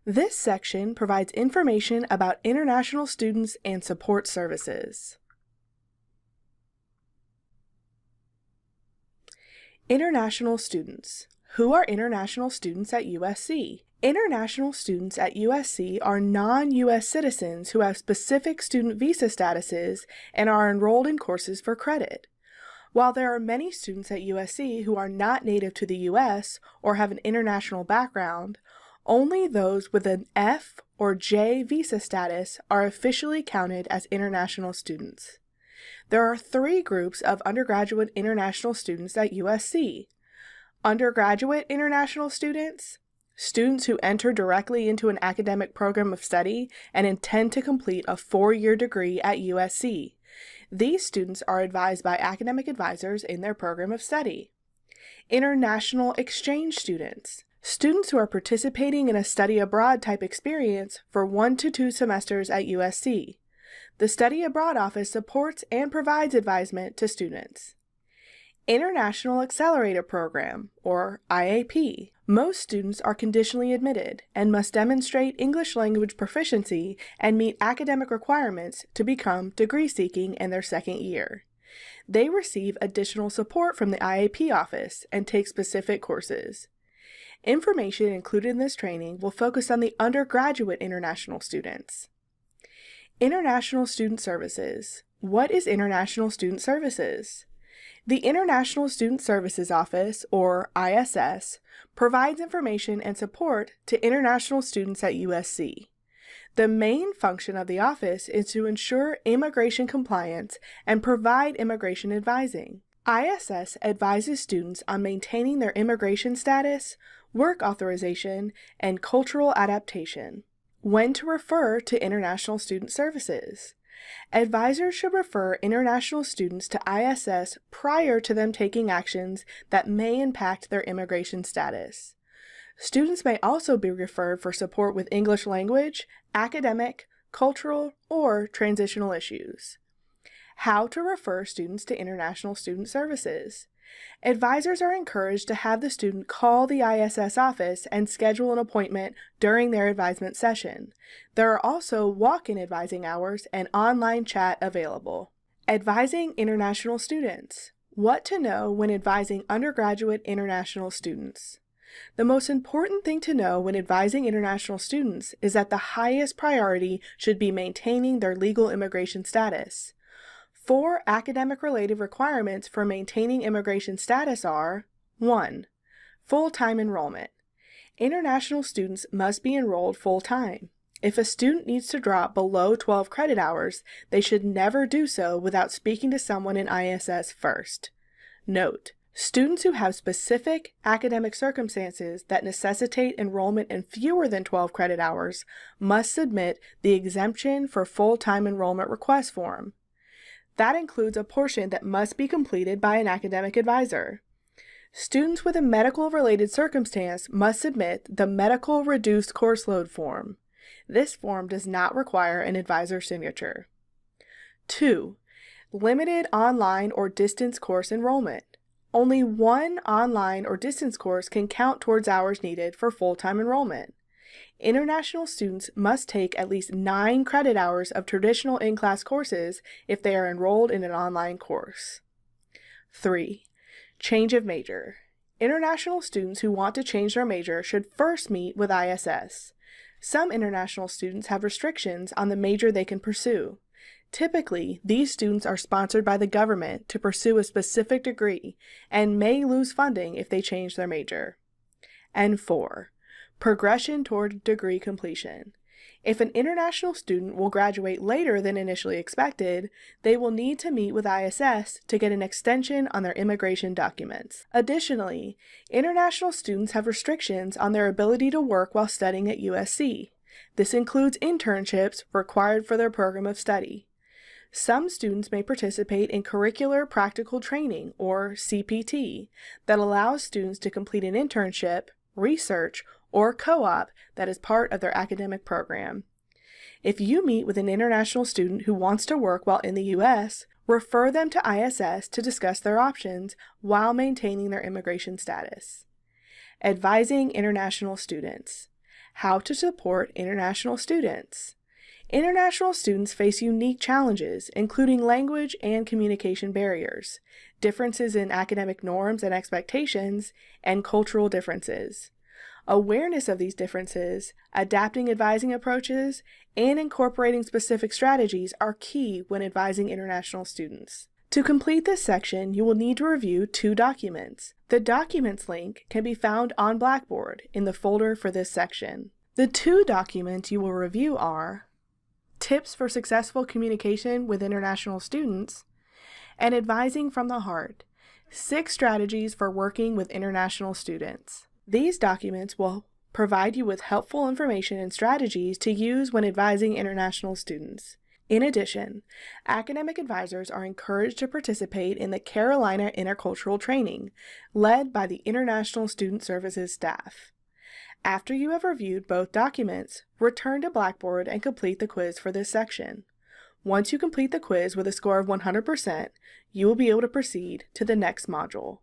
This section provides information about international students and support services. International students. Who are international students at USC? International students at USC are non-US citizens who have specific student visa statuses and are enrolled in courses for credit. While there are many students at USC who are not native to the US or have an international background, only those with an F or J visa status are officially counted as international students. There are three groups of undergraduate international students at USC. Undergraduate international students, students who enter directly into an academic program of study and intend to complete a 4-year degree at USC. These students are advised by academic advisors in their program of study. International exchange students, students who are participating in a study abroad type experience for 1 to 2 semesters at USC. The Study Abroad Office supports and provides advisement to students. International Accelerator Program, or IAP. Most students are conditionally admitted and must demonstrate English language proficiency and meet academic requirements to become degree-seeking in their second year. They receive additional support from the IAP office and take specific courses. Information included in this training will focus on the undergraduate international students. International Student Services. What is International Student Services? The International Student Services Office, or ISS, provides information and support to international students at USC. The main function of the office is to ensure immigration compliance and provide immigration advising. ISS advises students on maintaining their immigration status, work authorization, and cultural adaptation. When to refer to International Student Services. Advisors should refer international students to ISS prior to them taking actions that may impact their immigration status. Students may also be referred for support with English language, academic, cultural, or transitional issues. How to refer students to International Student Services. Advisors are encouraged to have the student call the ISS office and schedule an appointment during their advisement session. There are also walk-in advising hours and online chat available. Advising international students. What to know when advising undergraduate international students. The most important thing to know when advising international students is that the highest priority should be maintaining their legal immigration status. 4 academic-related requirements for maintaining immigration status are: 1. Full-time enrollment. International students must be enrolled full-time. If a student needs to drop below 12 credit hours, they should never do so without speaking to someone in ISS first. Note: students who have specific academic circumstances that necessitate enrollment in fewer than 12 credit hours must submit the Exemption for Full-Time Enrollment Request form. That includes a portion that must be completed by an academic advisor. Students with a medical-related circumstance must submit the Medical Reduced Course Load form. This form does not require an advisor signature. 2. Limited online or distance course enrollment. Only one online or distance course can count towards hours needed for full-time enrollment. International students must take at least 9 credit hours of traditional in-class courses if they are enrolled in an online course. 3. Change of major. International students who want to change their major should first meet with ISS. Some international students have restrictions on the major they can pursue. Typically, these students are sponsored by the government to pursue a specific degree and may lose funding if they change their major. And 4. Progression toward degree completion. If an international student will graduate later than initially expected, they will need to meet with ISS to get an extension on their immigration documents. Additionally, international students have restrictions on their ability to work while studying at USC. This includes internships required for their program of study. Some students may participate in Curricular Practical Training, or CPT, that allows students to complete an internship, research, or co-op that is part of their academic program. If you meet with an international student who wants to work while in the U.S., refer them to ISS to discuss their options while maintaining their immigration status. Advising international students. How to support international students. International students face unique challenges, including language and communication barriers, differences in academic norms and expectations, and cultural differences. Awareness of these differences, adapting advising approaches, and incorporating specific strategies are key when advising international students. To complete this section, you will need to review 2 documents. The Documents link can be found on Blackboard in the folder for this section. The 2 documents you will review are Tips for Successful Communication with International Students and Advising from the Heart, 6 Strategies for Working with International Students. These documents will provide you with helpful information and strategies to use when advising international students. In addition, academic advisors are encouraged to participate in the Carolina Intercultural Training, led by the International Student Services staff. After you have reviewed both documents, return to Blackboard and complete the quiz for this section. Once you complete the quiz with a score of 100%, you will be able to proceed to the next module.